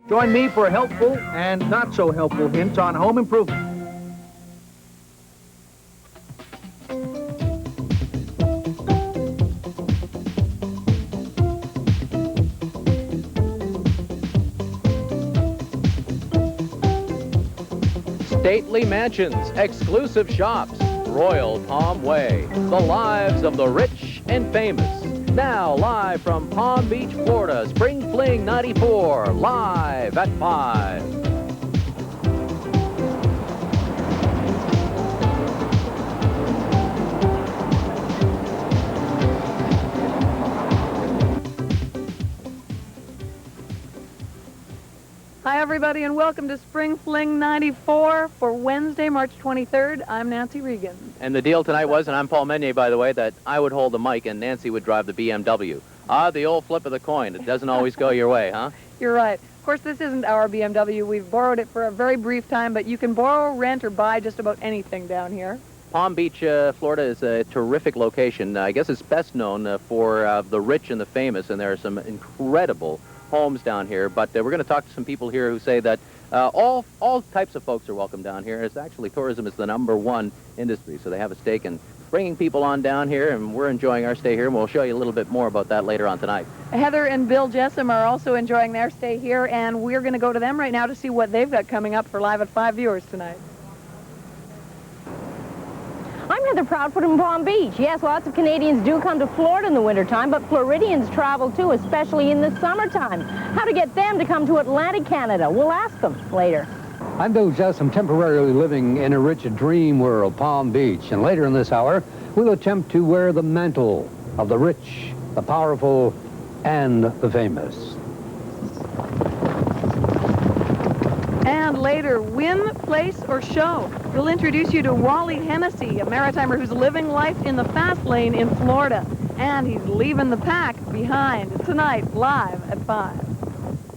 Join me for helpful and not so helpful hints on home improvement. Stately mansions, exclusive shops, Royal Palm Way, the lives of the rich and famous. Now, live from Palm Beach, Florida, Spring Fling 94, live at 5. Hi, everybody, and welcome to Spring Fling 94 for Wednesday, March 23rd. I'm Nancy Regan. And the deal tonight was, and I'm Paul Meunier, by the way, that I would hold the mic and Nancy would drive the BMW. The old flip of the coin. It doesn't always go your way, huh? You're right. Of course, this isn't our BMW. We've borrowed it for a very brief time, but you can borrow, rent, or buy just about anything down here. Palm Beach, Florida is a terrific location. I guess it's best known for the rich and the famous, and there are some incredible homes down here. But we're going to talk to some people here who say that all types of folks are welcome down here. It's actually, tourism is the #1 industry, so they have a stake in bringing people on down here, and we're enjoying our stay here, and we'll show you a little bit more about that later on tonight. Heather and Bill Jessam are also enjoying their stay here, and we're going to go to them right now to see what they've got coming up for Live at 5 viewers tonight. I'm Heather Proudfoot in Palm Beach. Yes, lots of Canadians do come to Florida in the wintertime, but Floridians travel too, especially in the summertime. How to get them to come to Atlantic Canada? We'll ask them later. I'm Bill Jessam, temporarily living in a rich dream world, Palm Beach. And later in this hour, we'll attempt to wear the mantle of the rich, the powerful, and the famous. And later, win, place, or show. We'll introduce you to Wally Hennessy, a maritimer who's living life in the fast lane in Florida. And he's leaving the pack behind tonight, live at 5.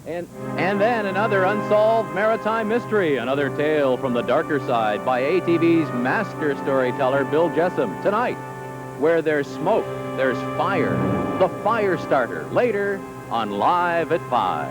And then another unsolved maritime mystery, another tale from the darker side by ATV's master storyteller, Bill Jessam. Tonight, where there's smoke, there's fire. The Fire Starter, later on Live at 5.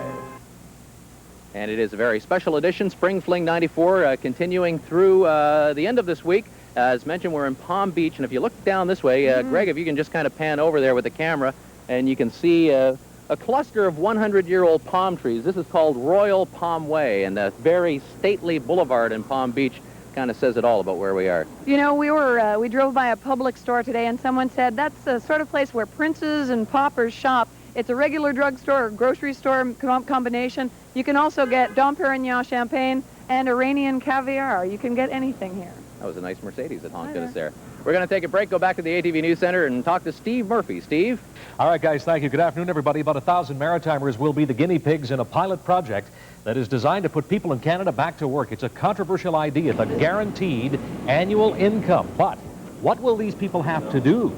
And it is a very special edition, Spring Fling 94, continuing through the end of this week. As mentioned, we're in Palm Beach, and if you look down this way, Greg, if you can just kind of pan over there with the camera, and you can see a cluster of 100-year-old palm trees. This is called Royal Palm Way, and that very stately boulevard in Palm Beach kind of says it all about where we are. You know, we drove by a public store today, and someone said that's the sort of place where princes and paupers shop. It's a regular drugstore or grocery store combination. You can also get Dom Perignon champagne and Iranian caviar. You can get anything here. That was a nice Mercedes that honked at us there. We're going to take a break, go back to the ATV News Center, and talk to Steve Murphy. Steve? All right, guys, thank you. Good afternoon, everybody. About 1,000 Maritimers will be the guinea pigs in a pilot project that is designed to put people in Canada back to work. It's a controversial idea, the guaranteed annual income. But what will these people have to do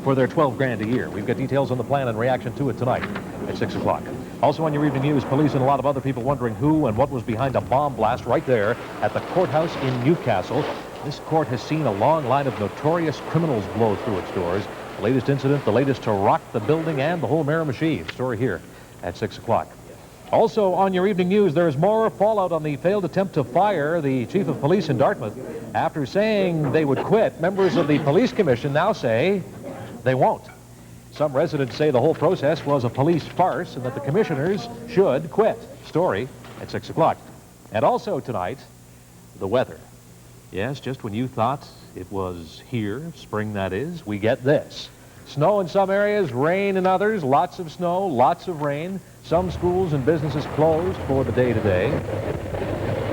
for their 12 grand a year? We've got details on the plan and reaction to it tonight at 6 o'clock. Also on your evening news, police and a lot of other people wondering who and what was behind a bomb blast right there at the courthouse in Newcastle. This court has seen a long line of notorious criminals blow through its doors. The latest incident, the latest to rock the building and the whole Miramichi. Story here at 6 o'clock. Also on your evening news, there's more fallout on the failed attempt to fire the chief of police in Dartmouth. After saying they would quit, members of the police commission now say they won't. Some residents say the whole process was a police farce and that the commissioners should quit. Story at 6 o'clock. And also tonight, the weather. Yes, just when you thought it was here, spring that is, we get this. Snow in some areas, rain in others, lots of snow, lots of rain. Some schools and businesses closed for the day today.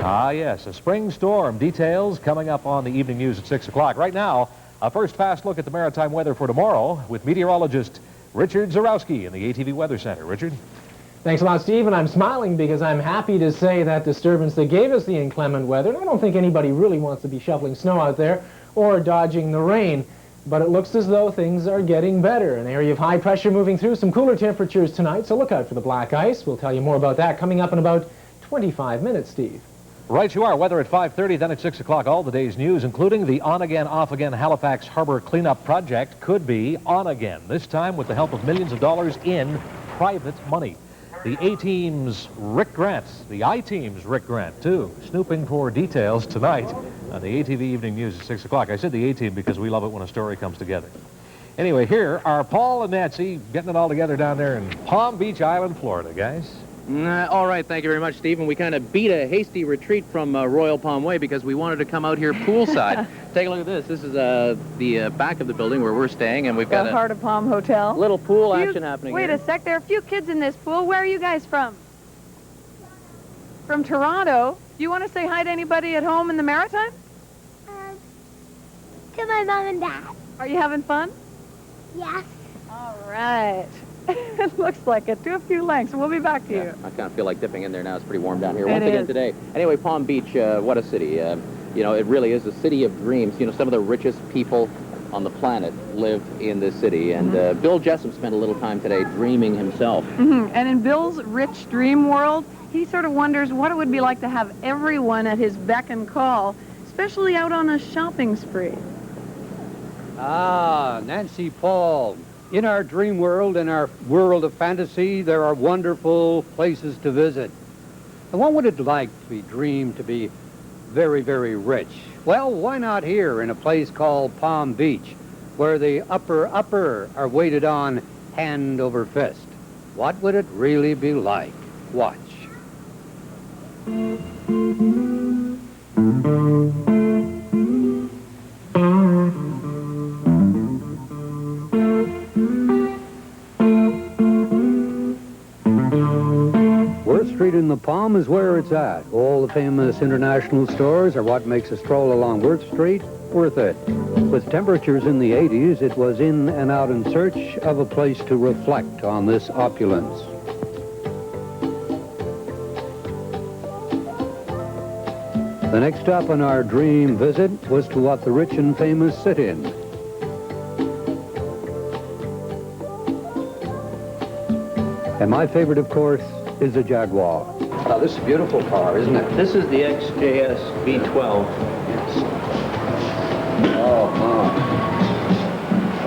Ah, yes, a spring storm. Details coming up on the evening news at 6 o'clock. Right now, a first fast look at the maritime weather for tomorrow with meteorologist Richard Zarowski in the ATV Weather Center. Richard? Thanks a lot, Steve, and I'm smiling because I'm happy to say that disturbance that gave us the inclement weather, and I don't think anybody really wants to be shoveling snow out there or dodging the rain, but it looks as though things are getting better. An area of high pressure moving through, some cooler temperatures tonight, so look out for the black ice. We'll tell you more about that coming up in about 25 minutes, Steve. Right you are. Weather at 5:30, then at 6 o'clock, all the day's news, including the on-again, off-again Halifax Harbor cleanup project, could be on again, this time with the help of millions of dollars in private money. The A-Team's Rick Grant, the I-Team's Rick Grant, too, snooping for details tonight on the ATV Evening News at 6 o'clock. I said the A-Team because we love it when a story comes together. Anyway, here are Paul and Nancy getting it all together down there in Palm Beach Island, Florida, guys. All right, thank you very much, Stephen. We kind of beat a hasty retreat from Royal Palm Way because we wanted to come out here poolside. Take a look at this. This is the back of the building where we're staying, and we've got The Heart of Palm Hotel. little pool action happening Wait here. a sec, there are a few kids in this pool. Where are you guys from? From Toronto. Do you want to say hi to anybody at home in the Maritime? To my mom and dad. Are you having fun? Yes. All right. It looks like it. Do a few lengths. We'll be back to you. I kind of feel like dipping in there now. It's pretty warm down here. It Once again is. today. Anyway, Palm Beach, what a city. You know, it really is a city of dreams. You know, some of the richest people on the planet live in this city. And Bill Jessup spent a little time today dreaming himself. And in Bill's rich dream world, he sort of wonders what it would be like to have everyone at his beck and call, especially out on a shopping spree. Ah, Nancy, Paul. In our dream world, in our world of fantasy, there are wonderful places to visit. And what would it like to be dreamed to be very, very rich? Well, why not here in a place called Palm Beach, where the upper are weighted on hand over fist? What would it really be like? Watch. Street in the Palm is where it's at. All the famous international stores are what makes a stroll along Worth Street worth it. With temperatures in the 80s, it was in and out in search of a place to reflect on this opulence. The next stop on our dream visit was to what the rich and famous sit in. And my favorite, of course, is a Jaguar. Oh, this is a beautiful car, isn't it? This is the XJS V12. Oh, my.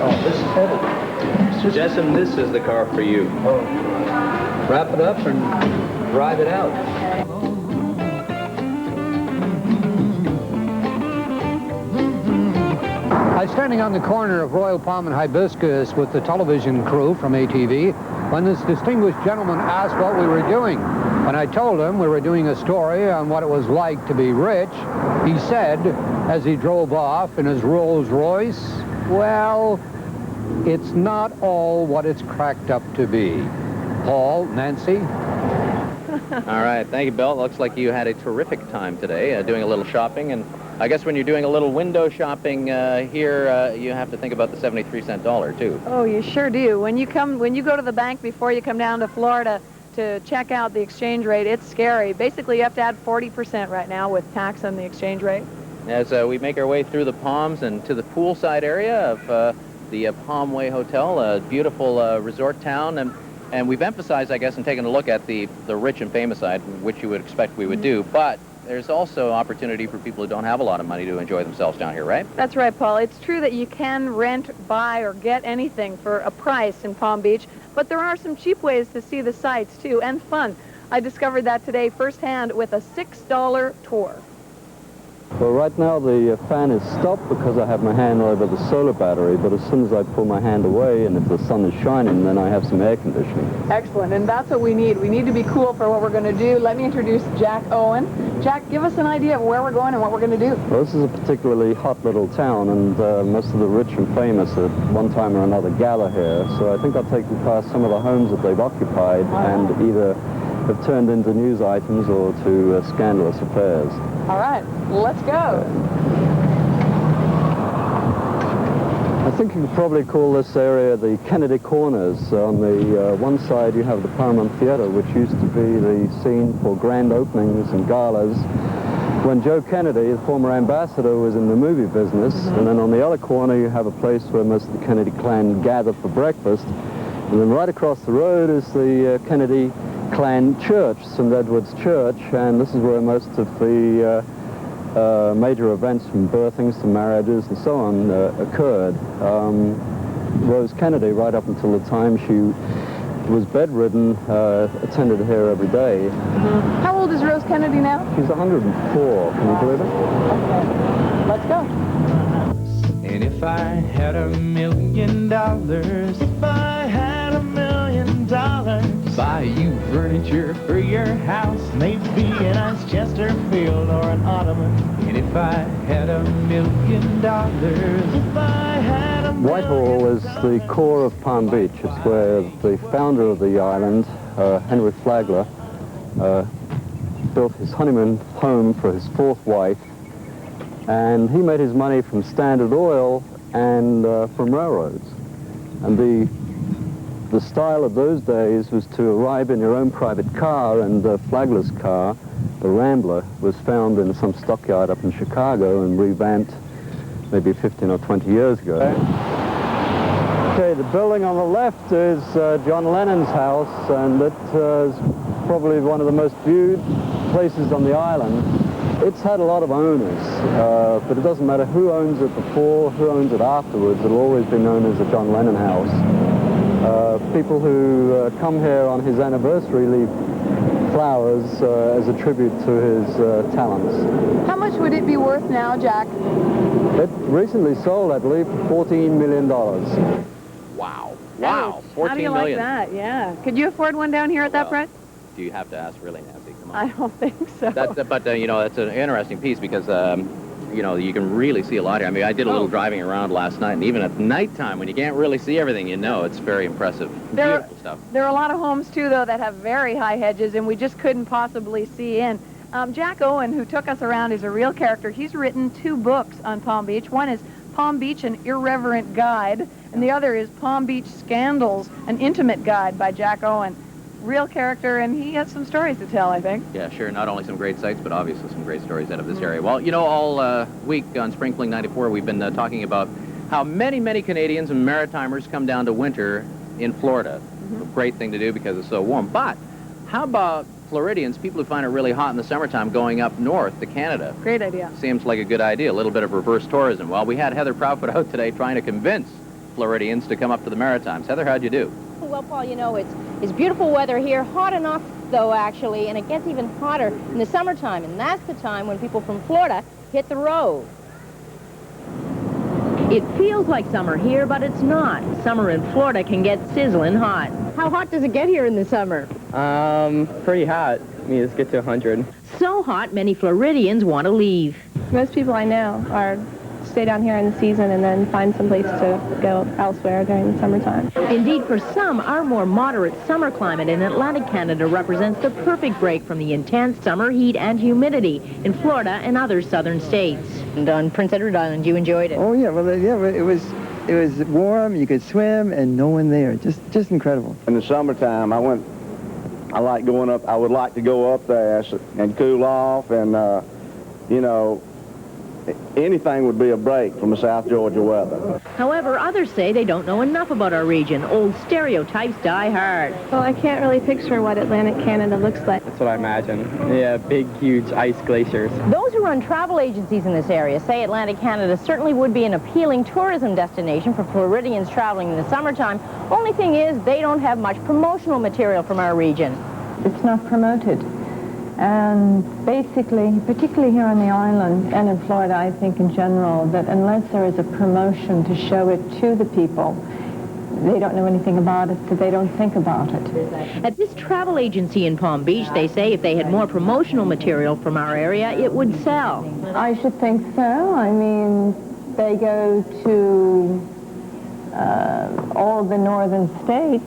Oh, this is heavy. Jessup, this is the car for you. Oh. Wrap it up and drive it out. I'm standing on the corner of Royal Palm and Hibiscus with the television crew from ATV when this distinguished gentleman asked what we were doing. When I told him we were doing a story on what it was like to be rich, he said, as he drove off in his Rolls Royce, well, it's not all what it's cracked up to be. Paul, Nancy? All right, thank you, Bill. It looks like you had a terrific time today doing a little shopping. And I guess when you're doing a little window shopping here, you have to think about the 73-cent dollar, too. Oh, you sure do. When you go to the bank before you come down to Florida to check out the exchange rate, it's scary. Basically, you have to add 40% right now with tax on the exchange rate. As we make our way through the Palms and to the poolside area of the Palm Way Hotel, a beautiful resort town, and we've emphasized, I guess, and taken a look at the rich and famous side, which you would expect we would do, but there's also opportunity for people who don't have a lot of money to enjoy themselves down here, right? That's right, Paul. It's true that you can rent, buy, or get anything for a price in Palm Beach, but there are some cheap ways to see the sights, too, and fun. I discovered that today firsthand with a $6 tour. Well, right now the fan is stopped because I have my hand over the solar battery, but as soon as I pull my hand away and if the sun is shining, then I have some air conditioning. Excellent, and that's what we need. We need to be cool for what we're going to do. Let me introduce Jack Owen. Jack, give us an idea of where we're going and what we're going to do. Well, this is a particularly hot little town, and most of the rich and famous at one time or another gather here, so I think I'll take you past some of the homes that they've occupied and either have turned into news items or to scandalous affairs. All right, let's go. I think you could probably call this area the Kennedy Corners. On the one side you have the Paramount Theater, which used to be the scene for grand openings and galas when Joe Kennedy, the former ambassador, was in the movie business. And then on the other corner you have a place where most of the Kennedy clan gather for breakfast. And then right across the road is the Kennedy clan church, St. Edward's Church, and this is where most of the major events from birthings to marriages and so on occurred. Rose Kennedy, right up until the time she was bedridden, attended here every day. How old is Rose Kennedy now? She's 104, can you believe it? Okay, let's go. And if I had $1 million, if I had $1 million, buy you furniture for your house, maybe a nice Chesterfield or an ottoman. And if I had $1 million, if I had $1 million. Whitehall is the core of Palm Beach. It's where the founder of the island, Henry Flagler, built his honeymoon home for his fourth wife. And he made his money from Standard Oil and from railroads. And the style of those days was to arrive in your own private car, and Flagler's car, the Rambler, was found in some stockyard up in Chicago and revamped maybe 15 or 20 years ago. Okay, the building on the left is John Lennon's house, and it is probably one of the most viewed places on the island. It's had a lot of owners, but it doesn't matter who owns it before, who owns it afterwards. It'll always be known as the John Lennon house. People who come here on his anniversary leave flowers as a tribute to his talents. How much would it be worth now, Jack? It recently sold, I believe, for $14 million. Wow. Wow. $14 How do you million. like that? Yeah. Could you afford one down here at that price? Do you have to ask really, Nancy? Come on. I don't think so. But you know, that's an interesting piece because, you know, you can really see a lot here. I mean, I did a little driving around last night, and even at nighttime, when you can't really see everything, you know, it's very impressive. Beautiful stuff. There are a lot of homes, too, though, that have very high hedges, and we just couldn't possibly see in. Jack Owen, who took us around, is a real character. He's written 2 books on Palm Beach. One is Palm Beach, an irreverent guide, and the other is Palm Beach Scandals, an intimate guide by Jack Owen. Real character, and he has some stories to tell, I think. Yeah, sure. Not only some great sights, but obviously some great stories out of this area. Well, you know, all week on Spring Fling 94, we've been talking about how many, many Canadians and Maritimers come down to winter in Florida. A great thing to do because it's so warm. But how about Floridians, people who find it really hot in the summertime, going up north to Canada? Great idea. Seems like a good idea, a little bit of reverse tourism. Well, we had Heather Proudfoot out today trying to convince Floridians to come up to the Maritimes. Heather, how'd you do? Well, Paul, you know, it's beautiful weather here, hot enough, though, actually, and it gets even hotter in the summertime, and that's the time when people from Florida hit the road. It feels like summer here, but it's not. Summer in Florida can get sizzling hot. How hot does it get here in the summer? Pretty hot. I mean, let's get to 100. So hot, many Floridians want to leave. Most people I know are stay down here in the season and then find some place to go elsewhere during the summertime. Indeed, for some, our more moderate summer climate in Atlantic Canada represents the perfect break from the intense summer heat and humidity in Florida and other southern states. And on Prince Edward Island, you enjoyed it? Oh, yeah. Well, it was warm, you could swim, and no one there. Just incredible. In the summertime, I like going up, I would like to go up there and cool off, and, you know, anything would be a break from the South Georgia weather. However, others say they don't know enough about our region. Old stereotypes die hard. Well, I can't really picture what Atlantic Canada looks like. That's what I imagine. Yeah, big, huge ice glaciers. Those who run travel agencies in this area say Atlantic Canada certainly would be an appealing tourism destination for Floridians traveling in the summertime. Only thing is, they don't have much promotional material from our region. It's not promoted. And basically, particularly here on the island and in Florida, I think in general, that unless there is a promotion to show it to the people, they don't know anything about it, so they don't think about it. At this travel agency in Palm Beach, they say if they had more promotional material from our area, it would sell. I should think so. I mean, they go to all the northern states.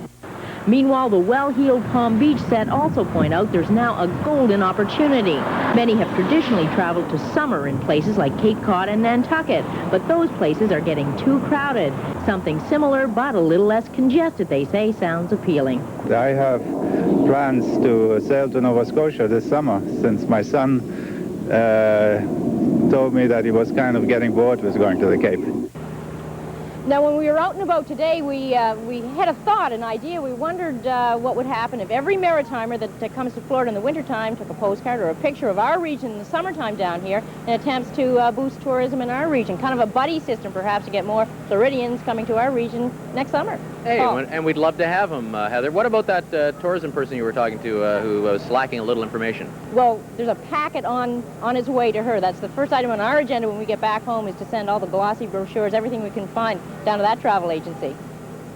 Meanwhile, the well-heeled Palm Beach set also point out there's now a golden opportunity. Many have traditionally traveled to summer in places like Cape Cod and Nantucket, but those places are getting too crowded. Something similar, but a little less congested, they say, sounds appealing. I have plans to sail to Nova Scotia this summer, since my son told me that he was kind of getting bored with going to the Cape. Now, when we were out and about today, we had a thought, an idea. We wondered what would happen if every Maritimer that comes to Florida in the wintertime took a postcard or a picture of our region in the summertime down here and attempts to boost tourism in our region. Kind of a buddy system, perhaps, to get more Floridians coming to our region next summer. Hey, and we'd love to have them, Heather. What about that tourism person you were talking to who was lacking a little information? Well, there's a packet on its way to her. That's the first item on our agenda when we get back home, is to send all the glossy brochures, everything we can find, down to that travel agency.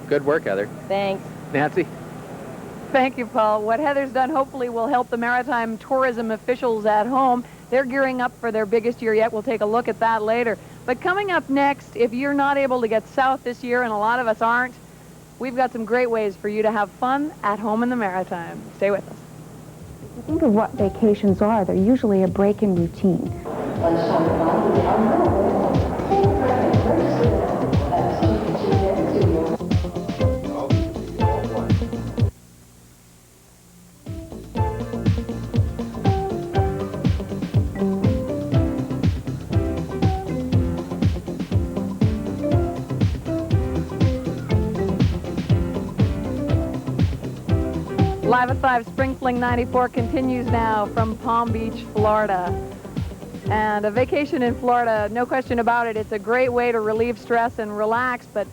Good work, Heather. Thanks. Nancy? Thank you, Paul. What Heather's done hopefully will help the maritime tourism officials at home. They're gearing up for their biggest year yet. We'll take a look at that later. But coming up next, if you're not able to get south this year, and a lot of us aren't, we've got some great ways for you to have fun at home in the Maritime. Stay with us. If you think of what vacations are, they're usually a break in routine. Live at 5, Spring Fling 94 continues now from Palm Beach, Florida. And a vacation in Florida, no question about it, it's a great way to relieve stress and relax, but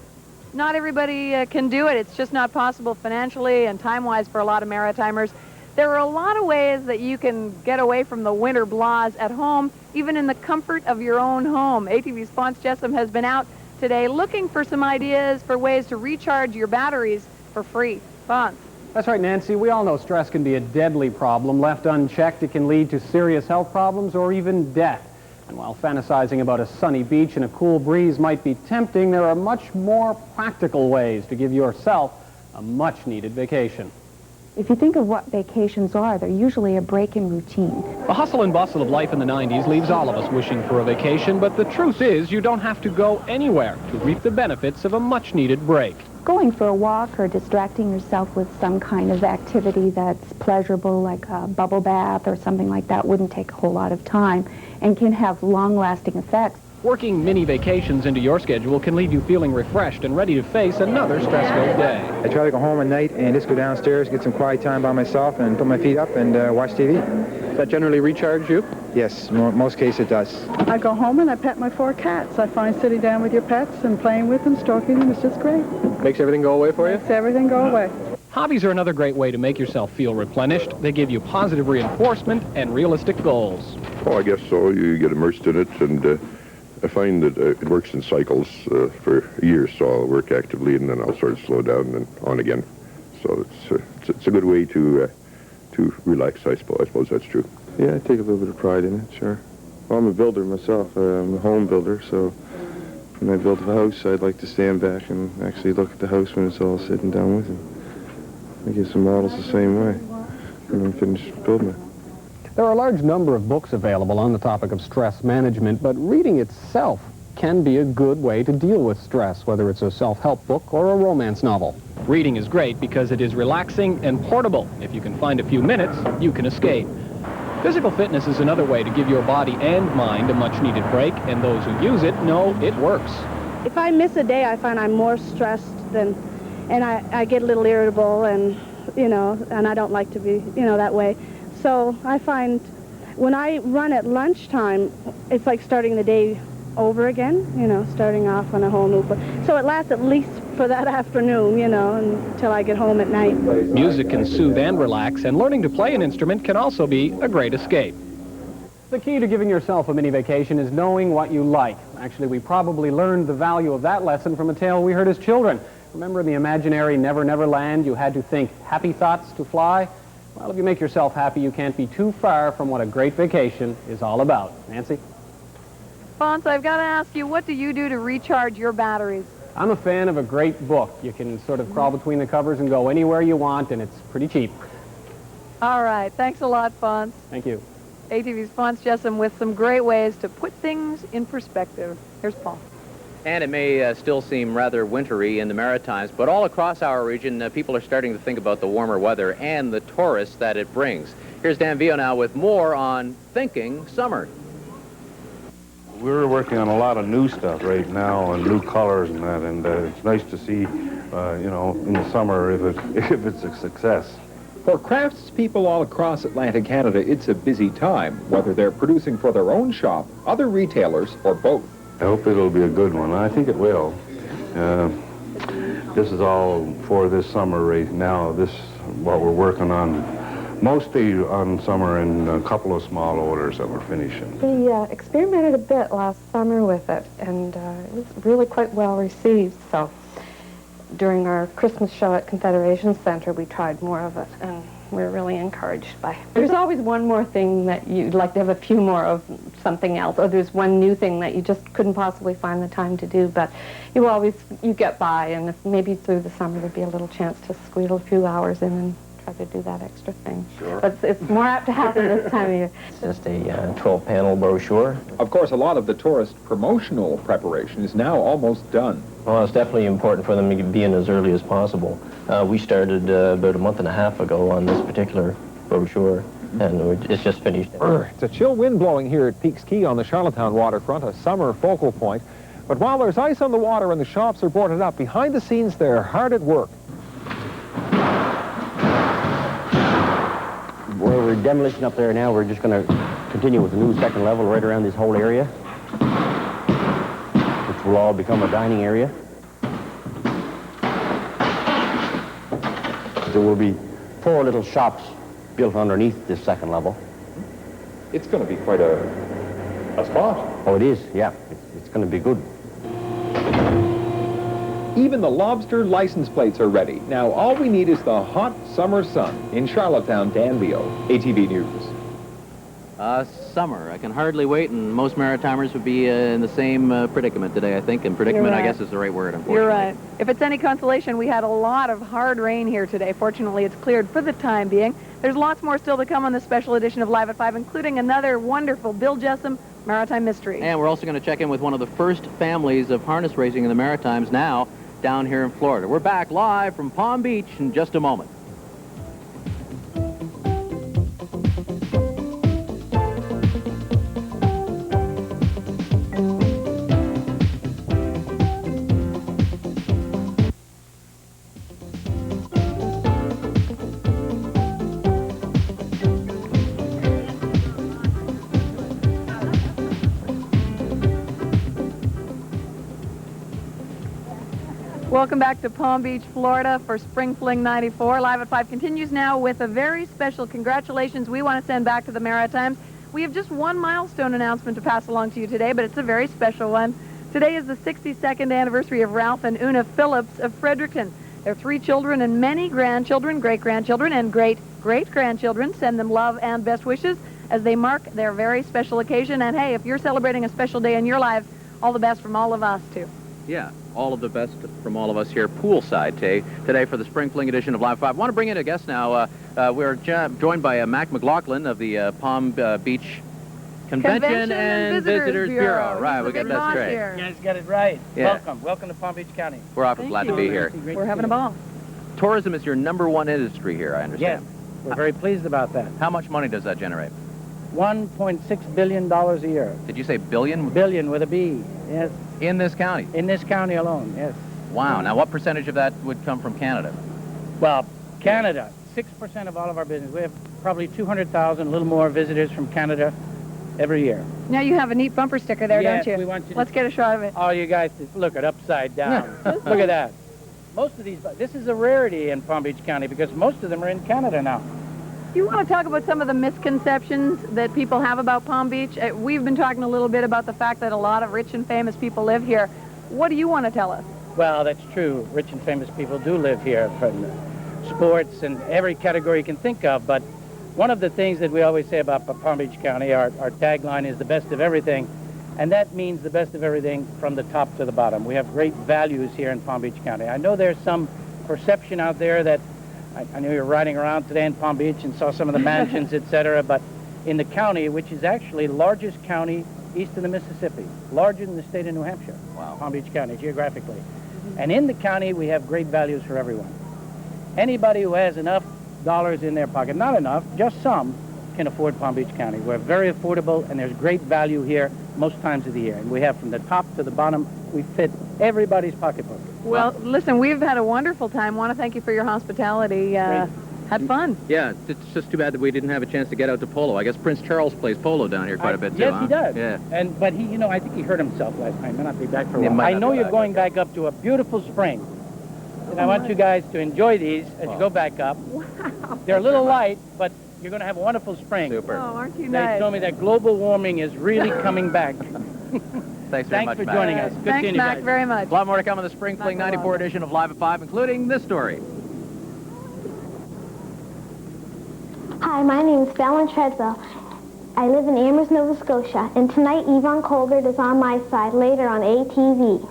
not everybody can do it. It's just not possible financially and time-wise for a lot of Maritimers. There are a lot of ways that you can get away from the winter blahs at home, even in the comfort of your own home. ATV's Fonz Jessom has been out today looking for some ideas for ways to recharge your batteries for free. Fonz. That's right, Nancy. We all know stress can be a deadly problem. Left unchecked, it can lead to serious health problems or even death. And while fantasizing about a sunny beach and a cool breeze might be tempting, there are much more practical ways to give yourself a much-needed vacation. If you think of what vacations are, they're usually a break in routine. The hustle and bustle of life in the 90s leaves all of us wishing for a vacation, but the truth is you don't have to go anywhere to reap the benefits of a much-needed break. Going for a walk or distracting yourself with some kind of activity that's pleasurable, like a bubble bath or something like that, wouldn't take a whole lot of time and can have long-lasting effects. Working mini vacations into your schedule can leave you feeling refreshed and ready to face another stress-filled day. I try to go home at night and just go downstairs, get some quiet time by myself and put my feet up and watch TV. Does that generally recharge you? Yes, most cases it does. I go home and I pet my 4 cats. I find sitting down with your pets and playing with them, stroking them, is just great. Makes everything go away for you? Makes everything go away. Hobbies are another great way to make yourself feel replenished. They give you positive reinforcement and realistic goals. Oh, I guess so. You get immersed in it, and I find that it works in cycles for years, so I'll work actively and then I'll sort of slow down and on again. So it's a good way to relax, I suppose that's true. Yeah, I take a little bit of pride in it, sure. Well, I'm a builder myself. I'm a home builder, so when I build a house, I'd like to stand back and actually look at the house when it's all sitting down with it. I get some models the same way when I'm finished building it. There are a large number of books available on the topic of stress management, but reading itself can be a good way to deal with stress, whether it's a self-help book or a romance novel. Reading is great because it is relaxing and portable. If you can find a few minutes, you can escape. Physical fitness is another way to give your body and mind a much-needed break, and those who use it know it works. If I miss a day, I find I'm more stressed and I get a little irritable and, and I don't like to be, that way. So I find when I run at lunchtime, it's like starting the day over again, starting off on a whole new foot. So it lasts at least for that afternoon, until I get home at night. Music can soothe and relax, and learning to play an instrument can also be a great escape. The key to giving yourself a mini vacation is knowing what you like. Actually, we probably learned the value of that lesson from a tale we heard as children. Remember in the imaginary Never Never Land, you had to think happy thoughts to fly? Well, if you make yourself happy, you can't be too far from what a great vacation is all about. Nancy? Fonz, I've got to ask you, what do you do to recharge your batteries? I'm a fan of a great book. You can sort of crawl between the covers and go anywhere you want, and it's pretty cheap. All right. Thanks a lot, Fonz. Thank you. ATV's Fonz Jessom with some great ways to put things in perspective. Here's Paul. And it may still seem rather wintry in the Maritimes, but all across our region, people are starting to think about the warmer weather and the tourists that it brings. Here's Dan Vio now with more on Thinking Summer. We're working on a lot of new stuff right now and new colors and that, and it's nice to see, you know, in the summer if it's a success. For craftspeople all across Atlantic Canada, it's a busy time, whether they're producing for their own shop, other retailers, or both. I hope it'll be a good one. I think it will. This is all for this summer right now. This what we're working on. Mostly on summer and a couple of small orders that we're finishing. We experimented a bit last summer with it, and it was really quite well received. So during our Christmas show at Confederation Center, we tried more of it, and we're really encouraged by it. There's always one more thing that you'd like to have a few more of something else, or there's one new thing that you just couldn't possibly find the time to do, but you get by, and if maybe through the summer there'd be a little chance to squeeze a few hours in and try to do that extra thing. Sure. But it's more apt to happen this time of year. It's just a 12-panel brochure. Of course, a lot of the tourist promotional preparation is now almost done. Well, it's definitely important for them to be in as early as possible. We started about a month and a half ago on this particular brochure, and it's just finished. It's a chill wind blowing here at Peaks Quay on the Charlottetown waterfront, a summer focal point. But while there's ice on the water and the shops are boarded up, behind the scenes they're hard at work. Where we're demolition up there now, we're just going to continue with the new second level right around this whole area, which will all become a dining area. There will be 4 little shops built underneath this second level. It's going to be quite a spot. Oh, it is, yeah. It's going to be good. Even the lobster license plates are ready. Now, all we need is the hot summer sun. In Charlottetown, Dan Leo, ATV News. Summer. I can hardly wait, and most Maritimers would be in the same predicament today, I think. And predicament, You're right. I guess, is the right word, unfortunately. You're right. If it's any consolation, we had a lot of hard rain here today. Fortunately, it's cleared for the time being. There's lots more still to come on this special edition of Live at 5, including another wonderful Bill Jessup Maritime Mystery. And we're also going to check in with one of the first families of harness racing in the Maritimes now down here in Florida. We're back live from Palm Beach in just a moment. Welcome back to Palm Beach, Florida for Spring Fling 94. Live at 5 continues now with a very special congratulations we want to send back to the Maritimes. We have just one milestone announcement to pass along to you today, but it's a very special one. Today is the 62nd anniversary of Ralph and Una Phillips of Fredericton. Their 3 children and many grandchildren, great-grandchildren, and great-great-grandchildren send them love and best wishes as they mark their very special occasion. And hey, if you're celebrating a special day in your lives, all the best from all of us, too. Yeah, all of the best from all of us here poolside today for the Spring Fling edition of Live 5. I want to bring in a guest now. We're joined by Mac McLaughlin of the Palm Beach Convention and Visitors Bureau. Right, we got that straight. You guys got it right. Yeah. Welcome to Palm Beach County. We're awfully glad to be here. We're having a ball. Tourism is your #1 industry here, I understand. Yes, we're very pleased about that. How much money does that generate? $1.6 billion a year. Did you say billion? Billion with a B, yes. In this county? In this county alone, yes. Wow. Now, what percentage of that would come from Canada? Well, Canada, 6% of all of our business. We have probably 200,000, a little more visitors from Canada every year. Now you have a neat bumper sticker there, Yes, don't you? we want you to- Let's get a shot of it. Oh, you guys, just look at upside down. Look at that. Most of these, this is a rarity in Palm Beach County because most of them are in Canada now. You want to talk about some of the misconceptions that people have about Palm Beach? We've been talking a little bit about the fact that a lot of rich and famous people live here. What do you want to tell us? Well, that's true. Rich and famous people do live here from sports and every category you can think of. But one of the things that we always say about Palm Beach County, our tagline is the best of everything. And that means the best of everything from the top to the bottom. We have great values here in Palm Beach County. I know there's some perception out there that I know you're riding around today in Palm Beach and saw some of the mansions, etc. But in the county, which is actually the largest county east of the Mississippi, larger than the state of New Hampshire, wow. Palm Beach County, geographically. And in the county, we have great values for everyone. Anybody who has enough dollars in their pocket, not enough, just some, can afford Palm Beach County. We're very affordable, and there's great value here most times of the year. And we have from the top to the bottom, we fit everybody's pocketbook. Well, listen, we've had a wonderful time. Want to thank you for your hospitality. Had fun. Yeah, it's just too bad that we didn't have a chance to get out to polo. I guess Prince Charles plays polo down here quite a bit, too, Yes, huh? he does. Yeah. But he, I think he hurt himself last night. May not be back for a He while. might I not know be you're back, going back up to a beautiful spring. And I want you guys to enjoy these as you go back up. Wow. They're a little light, but you're going to have a wonderful spring. Super. Oh, aren't you They nice? told me that global warming is really coming back. Thanks very much, for Mac. joining us. Good Thanks, seeing you Mac, guys. very much. A lot more to come on the Spring Fling 94 edition of Live at 5, including this story. Hi, my name is Fallon Treadwell. I live in Amherst, Nova Scotia, and tonight Yvonne Colbert is on my side, later on ATV.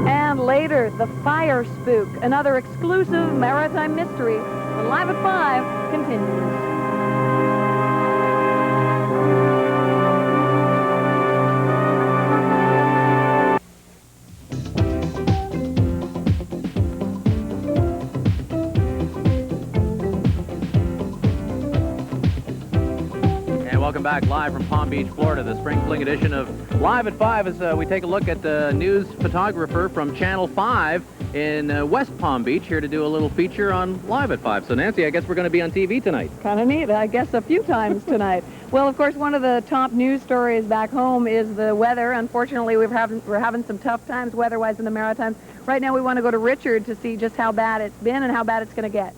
And later, the Fire Spook, another exclusive maritime mystery. The Live at 5 continues. Welcome back live from Palm Beach, Florida, the Spring Fling edition of Live at 5 as we take a look at the news photographer from Channel 5 in West Palm Beach here to do a little feature on Live at 5. So, Nancy, I guess we're going to be on TV tonight. Kind of neat, I guess, a few times tonight. Well, of course, one of the top news stories back home is the weather. Unfortunately, we're having some tough times weather-wise in the Maritimes. Right now, we want to go to Richard to see just how bad it's been and how bad it's going to get.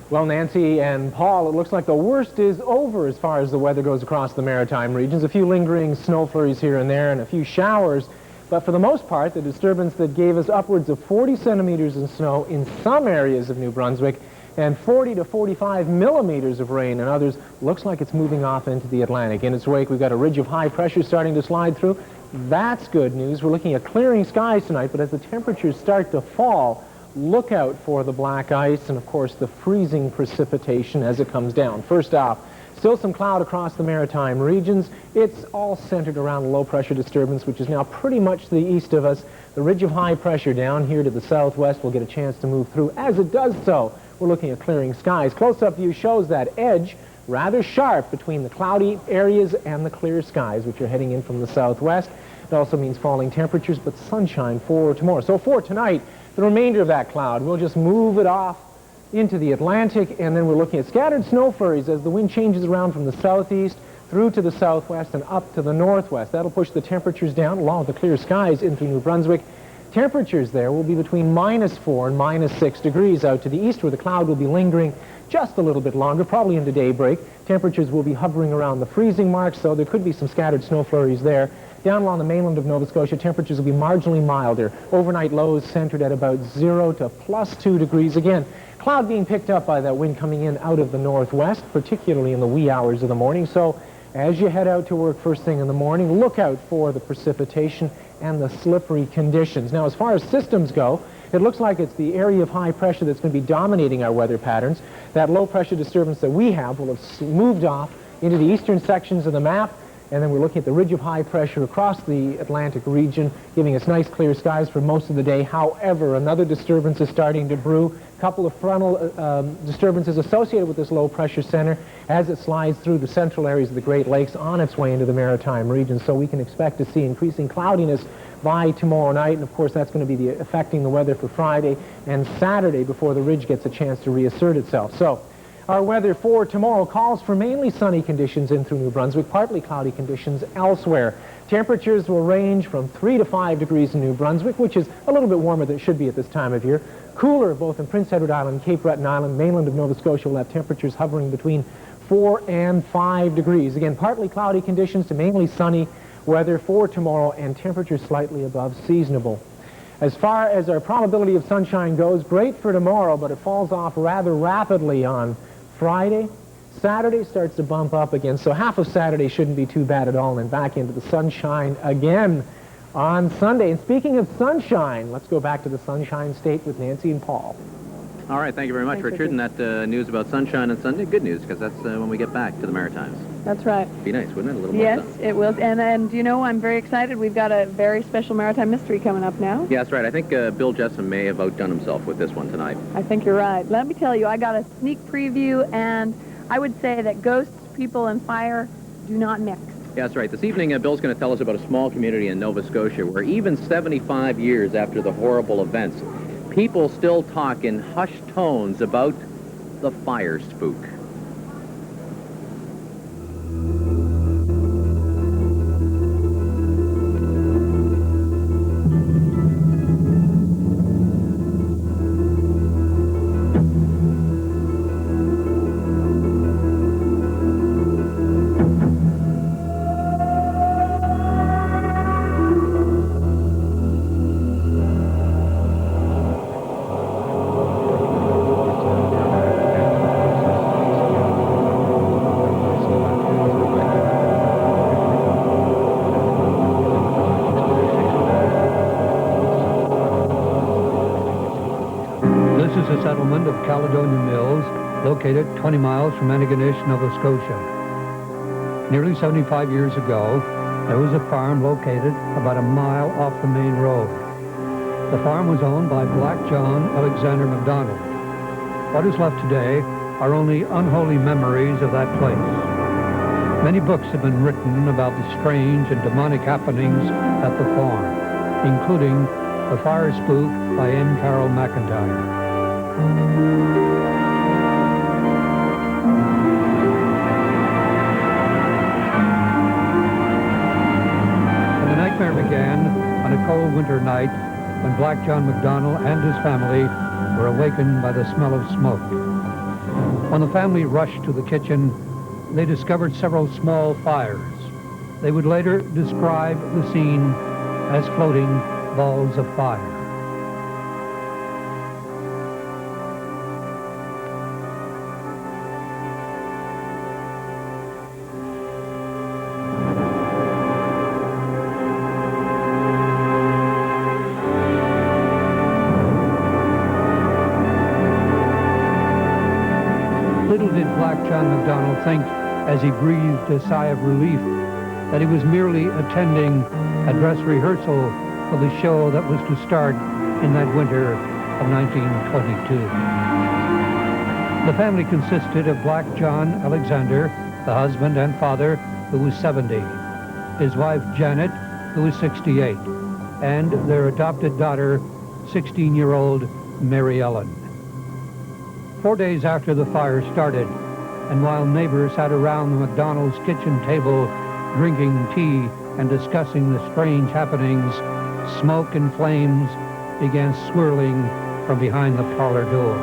Well, Nancy and Paul, it looks like the worst is over as far as the weather goes across the Maritime regions. A few lingering snow flurries here and there and a few showers. But for the most part, the disturbance that gave us upwards of 40 centimeters of snow in some areas of New Brunswick and 40 to 45 millimeters of rain in others looks like it's moving off into the Atlantic. In its wake, we've got a ridge of high pressure starting to slide through. That's good news. We're looking at clearing skies tonight, but as the temperatures start to fall, look out for the black ice and, of course, the freezing precipitation as it comes down. First off, still some cloud across the Maritime regions. It's all centered around a low-pressure disturbance, which is now pretty much to the east of us. The ridge of high pressure down here to the southwest will get a chance to move through. As it does so, we're looking at clearing skies. Close-up view shows that edge rather sharp between the cloudy areas and the clear skies, which are heading in from the southwest. It also means falling temperatures, but sunshine for tomorrow. So for tonight, the remainder of that cloud, we'll just move it off into the Atlantic, and then we're looking at scattered snow flurries as the wind changes around from the southeast through to the southwest and up to the northwest. That'll push the temperatures down along with the clear skies in through New Brunswick. Temperatures there will be between -4 and -6 degrees out to the east, where the cloud will be lingering just a little bit longer, probably into daybreak. Temperatures will be hovering around the freezing mark, so there could be some scattered snow flurries there. Down along the mainland of Nova Scotia, temperatures will be marginally milder. Overnight lows centered at about 0 to +2 degrees. Again, cloud being picked up by that wind coming in out of the northwest, particularly in the wee hours of the morning. So as you head out to work first thing in the morning, look out for the precipitation and the slippery conditions. Now, as far as systems go, it looks like it's the area of high pressure that's going to be dominating our weather patterns. That low pressure disturbance that we have will have moved off into the eastern sections of the map. And then we're looking at the ridge of high pressure across the Atlantic region, giving us nice clear skies for most of the day. However, another disturbance is starting to brew. A couple of frontal disturbances associated with this low pressure center as it slides through the central areas of the Great Lakes on its way into the Maritime region. So we can expect to see increasing cloudiness by tomorrow night. And of course, that's going to be affecting the weather for Friday and Saturday before the ridge gets a chance to reassert itself. So our weather for tomorrow calls for mainly sunny conditions in through New Brunswick, partly cloudy conditions elsewhere. Temperatures will range from 3 to 5 degrees in New Brunswick, which is a little bit warmer than it should be at this time of year. Cooler both in Prince Edward Island, Cape Breton Island, mainland of Nova Scotia will have temperatures hovering between 4 and 5 degrees. Again, partly cloudy conditions to mainly sunny weather for tomorrow and temperatures slightly above seasonable. As far as our probability of sunshine goes, great for tomorrow, but it falls off rather rapidly on Friday. Saturday starts to bump up again, so half of Saturday shouldn't be too bad at all, and back into the sunshine again on Sunday. And speaking of sunshine, let's go back to the Sunshine State with Nancy and Paul. All right, thank you very much, Richard. And that news about sunshine on Sunday, good news, because that's when we get back to the Maritimes. That's right. Be nice, wouldn't it? A little more Yes, sun. it will. And you know, I'm very excited. We've got a very special Maritime Mystery coming up now. Yeah, that's right. I think Bill Jessup may have outdone himself with this one tonight. I think you're right. Let me tell you, I got a sneak preview, and I would say that ghosts, people, and fire do not mix. Yeah, that's right. This evening, Bill's going to tell us about a small community in Nova Scotia where even 75 years after the horrible events, people still talk in hushed tones about the fire spook. This is a settlement of Caledonia Mills, located 20 miles from Antigonish, Nova Scotia. Nearly 75 years ago, there was a farm located about a mile off the main road. The farm was owned by Black John Alexander MacDonald. What is left today are only unholy memories of that place. Many books have been written about the strange and demonic happenings at the farm, including The Fire Spook by N. Carroll McIntyre. And the nightmare began on a cold winter night when Black John MacDonald and his family were awakened by the smell of smoke. When the family rushed to the kitchen, they discovered several small fires. They would later describe the scene as floating balls of fire. Little did Black John MacDonald think, as he breathed a sigh of relief, that he was merely attending a dress rehearsal for the show that was to start in that winter of 1922. The family consisted of Black John Alexander, the husband and father, who was 70, his wife Janet, who was 68, and their adopted daughter, 16-year-old Mary Ellen. 4 days after the fire started, and while neighbors sat around the MacDonald's kitchen table drinking tea and discussing the strange happenings, smoke and flames began swirling from behind the parlor door.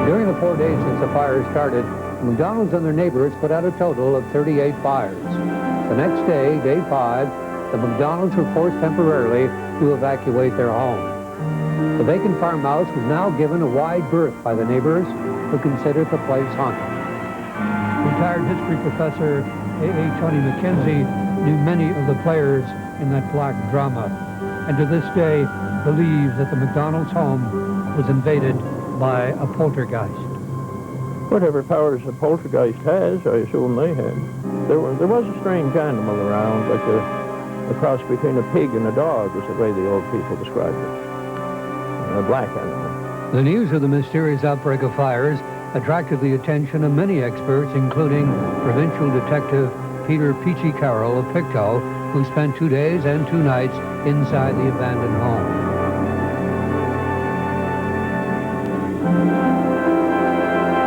During the 4 days since the fire started, the MacDonalds and their neighbors put out a total of 38 fires. The next day, day 5, the MacDonalds were forced temporarily to evacuate their home. The vacant farmhouse was now given a wide berth by the neighbors, who considered the place haunted. Retired history professor A.A. Tony McKenzie knew many of the players in that black drama, and to this day believes that the MacDonald's home was invaded by a poltergeist. Whatever powers a poltergeist has, I assume they had. There was a strange animal around, like a cross between a pig and a dog, is the way the old people described it. A black animal. The news of the mysterious outbreak of fires attracted the attention of many experts, including provincial detective Peter Peachy Carroll of Pictou, who spent 2 days and 2 nights inside the abandoned home.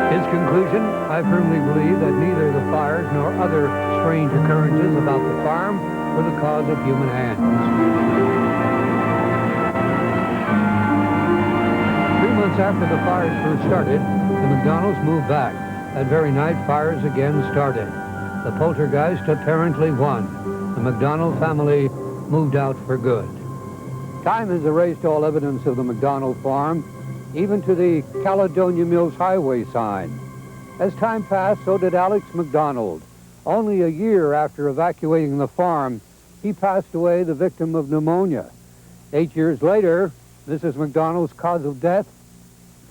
His conclusion, I firmly believe that neither the fires nor other strange occurrences about the farm were the cause of human hands. 3 months after the fires first started, the MacDonalds moved back. That very night, fires again started. The poltergeist apparently won. The MacDonald family moved out for good. Time has erased all evidence of the MacDonald farm, even to the Caledonia Mills highway sign. As time passed, so did Alex MacDonald. Only a year after evacuating the farm, he passed away the victim of pneumonia. 8 years later, Mrs. MacDonald's cause of death,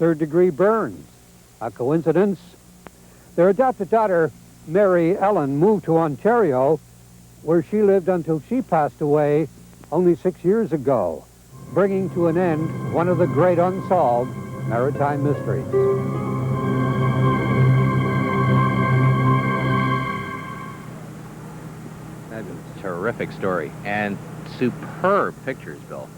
third-degree burns. A coincidence? Their adopted daughter, Mary Ellen, moved to Ontario, where she lived until she passed away only 6 years ago, bringing to an end one of the great unsolved maritime mysteries. That's a terrific story. And superb pictures, Bill.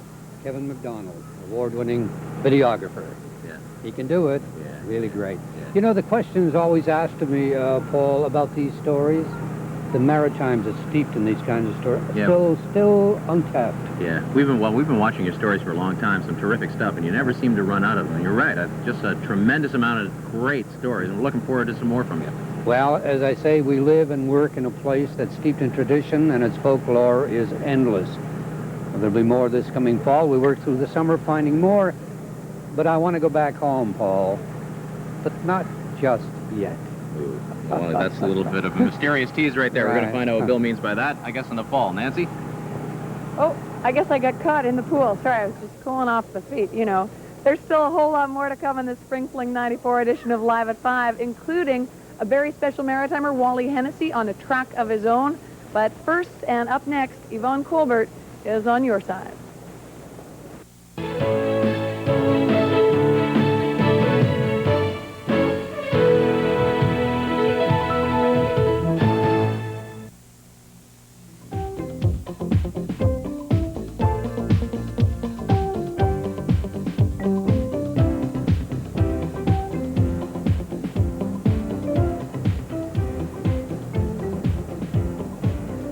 Kevin McDonald, award-winning videographer. Yeah. He can do it. Yeah. Really great. Yeah. You know, the question is always asked to me, Paul, about these stories. The Maritimes are steeped in these kinds of stories. Yeah. Still untapped. Yeah, we've been watching your stories for a long time, some terrific stuff, and you never seem to run out of them. And you're right, just a tremendous amount of great stories, and we're looking forward to some more from you. Well, as I say, we live and work in a place that's steeped in tradition, and its folklore is endless. There'll be more this coming fall. We work through the summer finding more, but I want to go back home, Paul, but not just yet. Ooh, well, that's a little bit of a mysterious tease right there. We're going to find out what Bill means by that, I guess, in the fall. Nancy? Oh, I guess I got caught in the pool. Sorry, I was just cooling off the feet, you know. There's still a whole lot more to come in this Spring Fling 94 edition of Live at 5, including a very special Maritimer, Wally Hennessy, on a track of his own. But first and up next, Yvonne Colbert is on your side.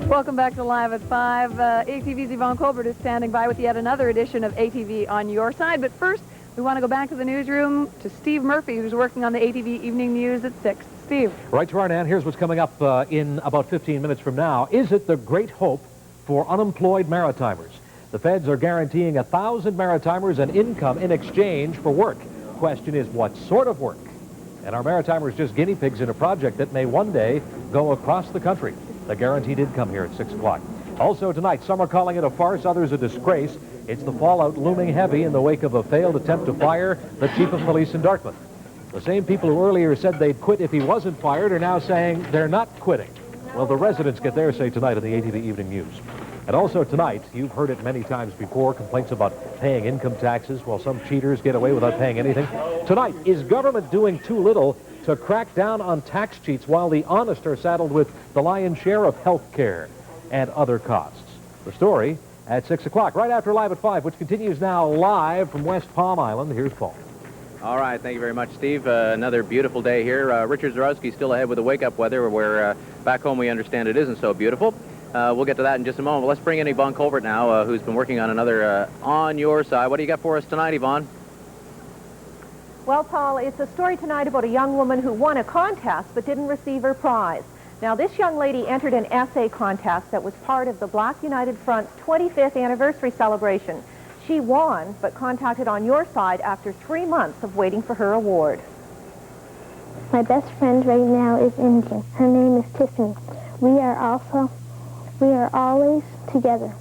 Welcome back to Live at 5. ATV's Yvonne Colbert is standing by with yet another edition of ATV on your side. But first, we want to go back to the newsroom to Steve Murphy, who's working on the ATV Evening News at 6. Steve. Right to our Nan. Here's what's coming up in about 15 minutes from now. Is it the great hope for unemployed Maritimers? The feds are guaranteeing 1,000 Maritimers an income in exchange for work. Question is, what sort of work? And are Maritimers just guinea pigs in a project that may one day go across the country? The guarantee did come here at 6 o'clock. Also tonight, some are calling it a farce, others a disgrace. It's the fallout looming heavy in the wake of a failed attempt to fire the chief of police in Dartmouth. The same people who earlier said they'd quit if he wasn't fired are now saying they're not quitting. Well, the residents get their say tonight in the ATV Evening News. And also tonight, you've heard it many times before, complaints about paying income taxes while some cheaters get away without paying anything. Tonight, is government doing too little to crack down on tax cheats while the honest are saddled with the lion's share of health care and other costs? The story at 6 o'clock, right after Live at 5, which continues now live from West Palm Island. Here's Paul. All right, thank you very much, Steve. Another beautiful day here. Richard Zarowski's still ahead with the wake-up weather, where back home we understand it isn't so beautiful. We'll get to that in just a moment. But let's bring in Yvonne Colbert now, who's been working on another On Your Side. What do you got for us tonight, Yvonne? Well, Paul, it's a story tonight about a young woman who won a contest but didn't receive her prize. Now, this young lady entered an essay contest that was part of the Black United Front's 25th anniversary celebration. She won, but contacted On Your Side after 3 months of waiting for her award. My best friend right now is Indian. Her name is Tiffany. We are always together.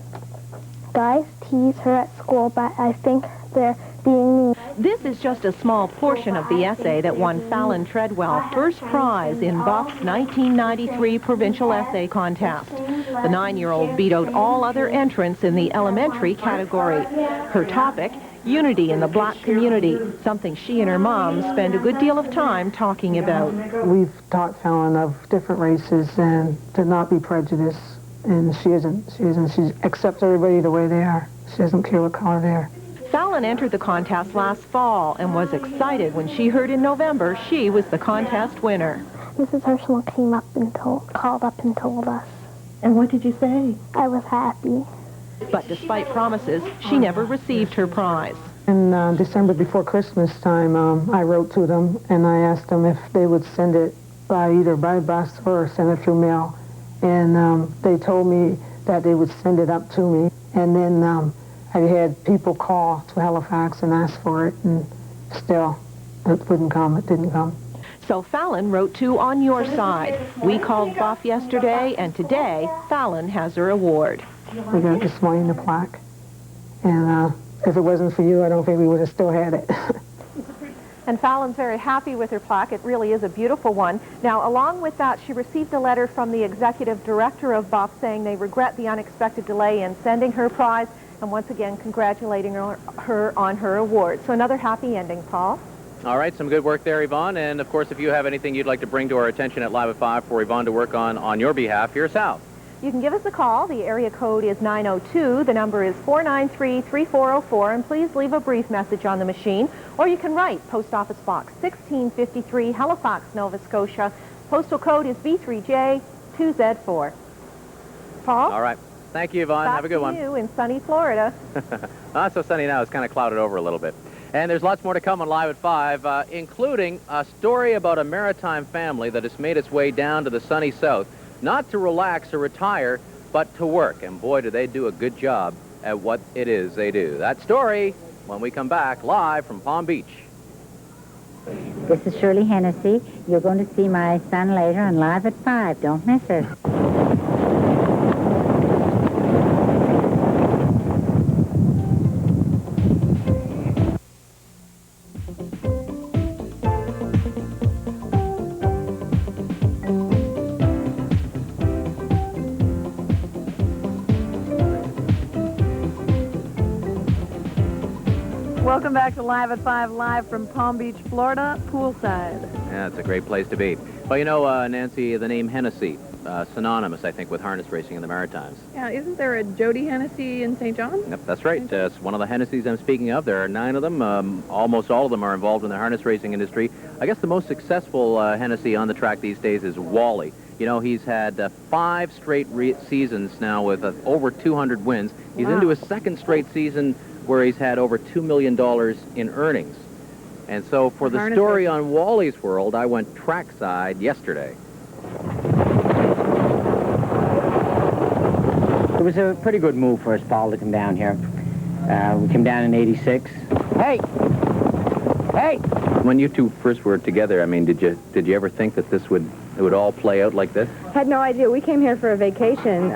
Guys tease her at school, but I think they're being mean. This is just a small portion of the essay that won Fallon Treadwell first prize in Buff's 1993 provincial essay contest. The 9-year-old beat out all other entrants in the elementary category. Her topic, unity in the black community, something she and her mom spend a good deal of time talking about. We've taught Fallon of different races and to not be prejudiced, and she isn't. She accepts everybody the way they are. She doesn't care what color they are. Fallon entered the contest last fall and was excited when she heard in November she was the contest winner. Mrs. Herschel came up and called up and told us. And what did you say? I was happy. But despite promises, she never received her prize. In December before Christmas time, I wrote to them and I asked them if they would send it either by bus or send it through mail. And they told me that they would send it up to me. And then I had people call to Halifax and ask for it, and still it wouldn't come. It didn't come. So Fallon wrote to On Your Side. We called Buff yesterday, and today Fallon has her award. We got this morning the plaque, and if it wasn't for you, I don't think we would have still had it. And Fallon's very happy with her plaque. It really is a beautiful one. Now, along with that, she received a letter from the executive director of BOP saying they regret the unexpected delay in sending her prize, and once again congratulating her on her award. So another happy ending, Paul. All right, some good work there, Yvonne. And, of course, if you have anything you'd like to bring to our attention at Live at 5 for Yvonne to work on your behalf, here's how. You can give us a call. The area code is 902. The number is 493-3404. And please leave a brief message on the machine. Or you can write Post Office Box 1653, Halifax, Nova Scotia. Postal code is B3J2Z4. Paul? All right. Thank you, Yvonne. Have a good one. Back to you in sunny Florida. Not so sunny now. It's kind of clouded over a little bit. And there's lots more to come on Live at 5, including a story about a maritime family that has made its way down to the sunny south, not to relax or retire, but to work. And boy, do they do a good job at what it is they do. That story when we come back live from Palm Beach. This is Shirley Hennessy. You're going to see my son later on Live at 5. Don't miss it. Welcome back to Live at 5, live from Palm Beach, Florida, poolside. Yeah, it's a great place to be. Well, you know, Nancy, the name Hennessy, synonymous, I think, with harness racing in the Maritimes. Yeah, isn't there a Jody Hennessy in St. John? Yep, that's right. It's one of the Hennessys I'm speaking of. There are 9 of them. Almost all of them are involved in the harness racing industry. I guess the most successful Hennessy on the track these days is Wally. You know, he's had 5 straight seasons now with over 200 wins. He's into his 2nd straight season where he's had over $2 million in earnings. And so for the story on Wally's World, I went trackside yesterday. It was a pretty good move for us, Paul, to come down here. We came down in '86. Hey! Hey! When you two first were together, I mean, did you ever think that it would all play out like this? Had no idea. We came here for a vacation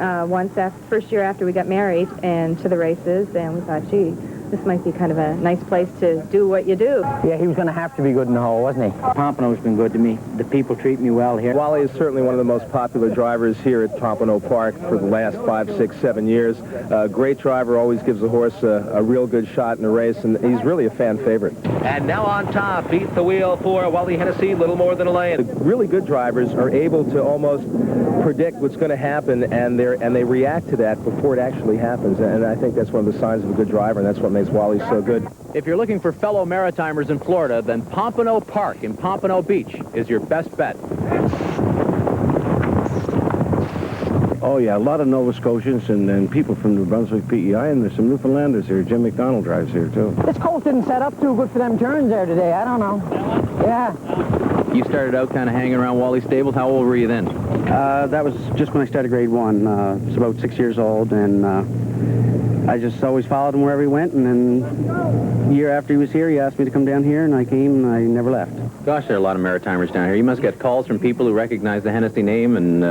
first year after we got married, and to the races, and we thought, gee, this might be kind of a nice place to do what you do. Yeah, he was going to have to be good in the hole, wasn't he? Pompano's been good to me. The people treat me well here. Wally is certainly one of the most popular drivers here at Pompano Park for the last 5, 6, 7 years. Great driver, always gives the horse a real good shot in the race, and he's really a fan favorite. And now on top, beat the wheel for Wally Hennessy, little more than a lane. The really good drivers are able to almost predict what's going to happen, and they react to that before it actually happens. And I think that's one of the signs of a good driver, and that's what makes Wally so good. If you're looking for fellow Maritimers in Florida, then Pompano Park in Pompano Beach is your best bet. Oh, yeah, a lot of Nova Scotians and people from New Brunswick, PEI, and there's some Newfoundlanders here. Jim McDonald drives here, too. This colt didn't set up too good for them turns there today. I don't know. Yeah. You started out kind of hanging around Wally's stables. How old were you then? That was just when I started grade 1. I was about 6 years old, and I just always followed him wherever he went, and then a year after he was here, he asked me to come down here, and I came, and I never left. Gosh, there are a lot of Maritimers down here. You must get calls from people who recognize the Hennessy name and...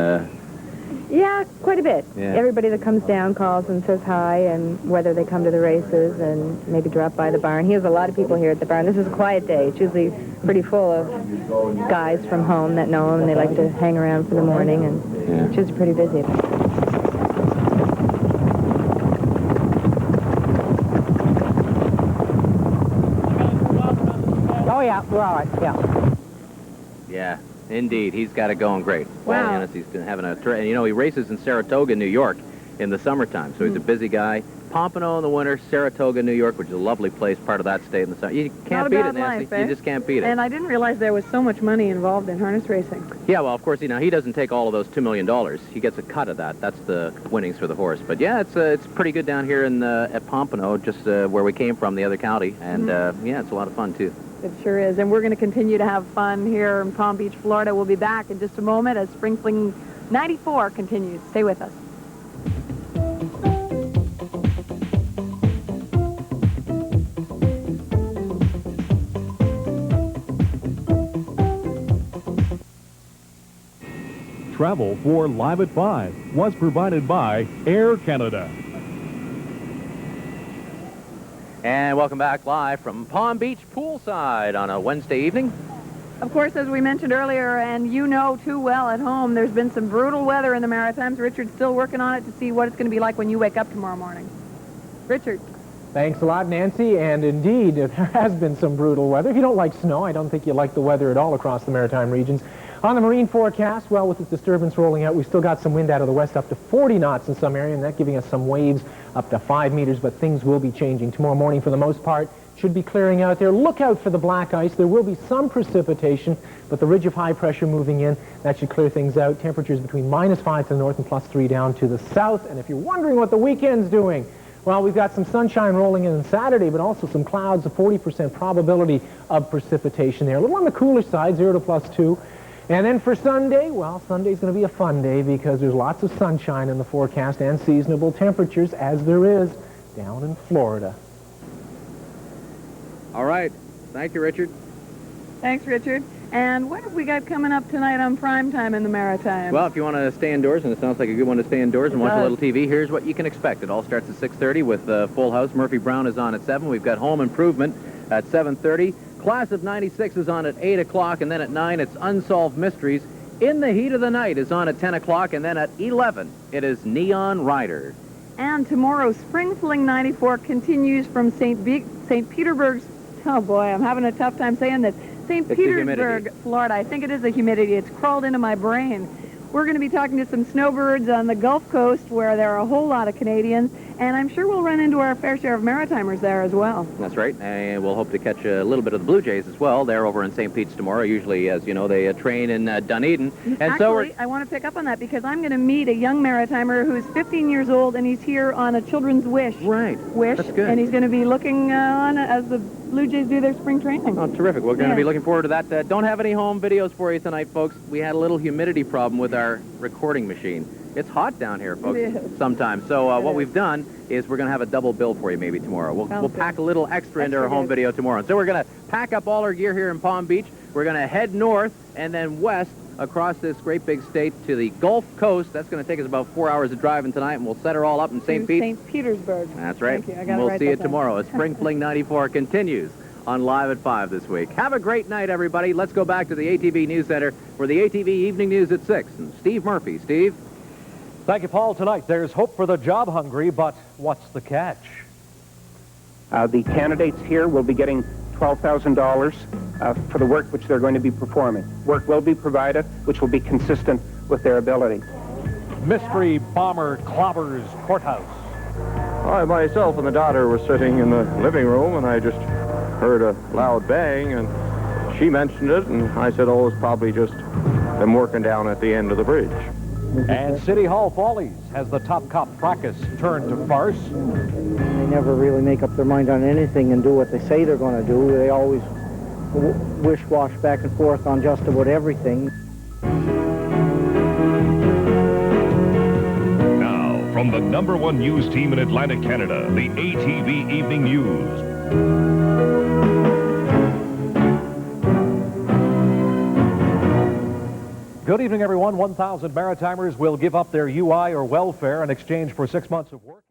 Yeah, quite a bit. Yeah. Everybody that comes down calls and says hi, and whether they come to the races and maybe drop by the barn. He has a lot of people here at the barn. This is a quiet day. It's usually pretty full of guys from home that know him, and they like to hang around for the morning, and it's usually pretty busy. Oh, yeah, we're all right, yeah. Yeah, indeed. He's got it going great. Wow. Wally Hennessy's been having and you know, he races in Saratoga, New York in the summertime, so he's a busy guy. Pompano in the winter, Saratoga, New York, which is a lovely place, part of that state in the summer. You can't beat it, Nancy. Life, eh? You just can't beat it. And I didn't realize there was so much money involved in harness racing. Yeah, well, of course, you know, he doesn't take all of those $2 million. He gets a cut of that. That's the winnings for the horse. But yeah, it's pretty good down here in at Pompano, just where we came from, the other county. And yeah, it's a lot of fun too. It sure is. And we're going to continue to have fun here in Palm Beach, Florida. We'll be back in just a moment as Spring Fling 94 continues. Stay with us. Travel for Live at 5 was provided by Air Canada. And welcome back live from Palm Beach poolside on a Wednesday evening. Of course, as we mentioned earlier, and you know too well at home, there's been some brutal weather in the Maritimes. Richard's still working on it to see what it's going to be like when you wake up tomorrow morning. Richard. Thanks a lot, Nancy. And indeed, there has been some brutal weather. If you don't like snow, I don't think you like the weather at all across the Maritime regions. On the marine forecast, well, with this disturbance rolling out, we've still got some wind out of the west up to 40 knots in some area, and that giving us some waves up to 5 meters, but things will be changing. Tomorrow morning, for the most part, should be clearing out there. Look out for the black ice. There will be some precipitation, but the ridge of high pressure moving in, that should clear things out. Temperatures between -5 to the north and +3 down to the south. And if you're wondering what the weekend's doing, well, we've got some sunshine rolling in on Saturday, but also some clouds, a 40% probability of precipitation there. A little on the cooler side, 0 to +2. And then for Sunday, well, Sunday's going to be a fun day because there's lots of sunshine in the forecast and seasonable temperatures, as there is down in Florida. All right. Thank you, Richard. Thanks, Richard. And what have we got coming up tonight on Primetime in the Maritimes? Well, if you want to stay indoors, and it sounds like a good one to stay indoors and watch a little TV, here's what you can expect. It all starts at 6:30 with Full House. Murphy Brown is on at 7. We've got Home Improvement at 7:30. Class of 96 is on at 8 o'clock, and then at 9 it's Unsolved Mysteries. In the Heat of the Night is on at 10 o'clock, and then at 11 it is Neon Rider. And tomorrow, Spring Fling 94 continues from St. Petersburg's, oh boy, I'm having a tough time saying this, St. Petersburg, Florida. I think it is the humidity. It's crawled into my brain. We're going to be talking to some snowbirds on the Gulf Coast where there are a whole lot of Canadians, and I'm sure we'll run into our fair share of Maritimers there as well. That's right, and we'll hope to catch a little bit of the Blue Jays as well. They're over in St. Pete's tomorrow. Usually, as you know, they train in Dunedin. And actually, I want to pick up on that because I'm going to meet a young Maritimer who's 15 years old, and he's here on a Children's Wish. Right. Wish. That's good. And he's going to be looking on as the Blue Jays do their spring training. Oh, terrific. We're going to be looking forward to that. Don't have any home videos for you tonight, folks. We had a little humidity problem with our recording machine. It's hot down here, folks, sometimes. So what we've done is we're going to have a double bill for you maybe tomorrow. We'll pack a little extra into our home video tomorrow. So we're going to pack up all our gear here in Palm Beach. We're going to head north and then west across this great big state to the Gulf Coast. That's going to take us about 4 hours of driving tonight, and we'll set her all up in St. Pete. St. Petersburg. That's right. Thank you. We'll see you tomorrow. A Spring Fling 94 continues on Live at 5 this week. Have a great night, everybody. Let's go back to the ATV News Center for the ATV Evening News at 6. And Steve Murphy. Steve? Thank you, Paul. Tonight, there's hope for the job hungry, but what's the catch? The candidates here will be getting $12,000 for the work which they're going to be performing. Work will be provided which will be consistent with their ability. Mystery bomber clobbers courthouse. I myself and the daughter were sitting in the living room, and I just heard a loud bang, and she mentioned it, and I said, oh, it's probably just them working down at the end of the bridge. And City Hall Follies has the top cop fracas turned to farce. They never really make up their mind on anything and do what they say they're going to do. They always wish-wash back and forth on just about everything. Now, from the #1 news team in Atlantic, Canada, the ATV Evening News. Good evening, everyone. 1,000 Maritimers will give up their UI or welfare in exchange for 6 months of work.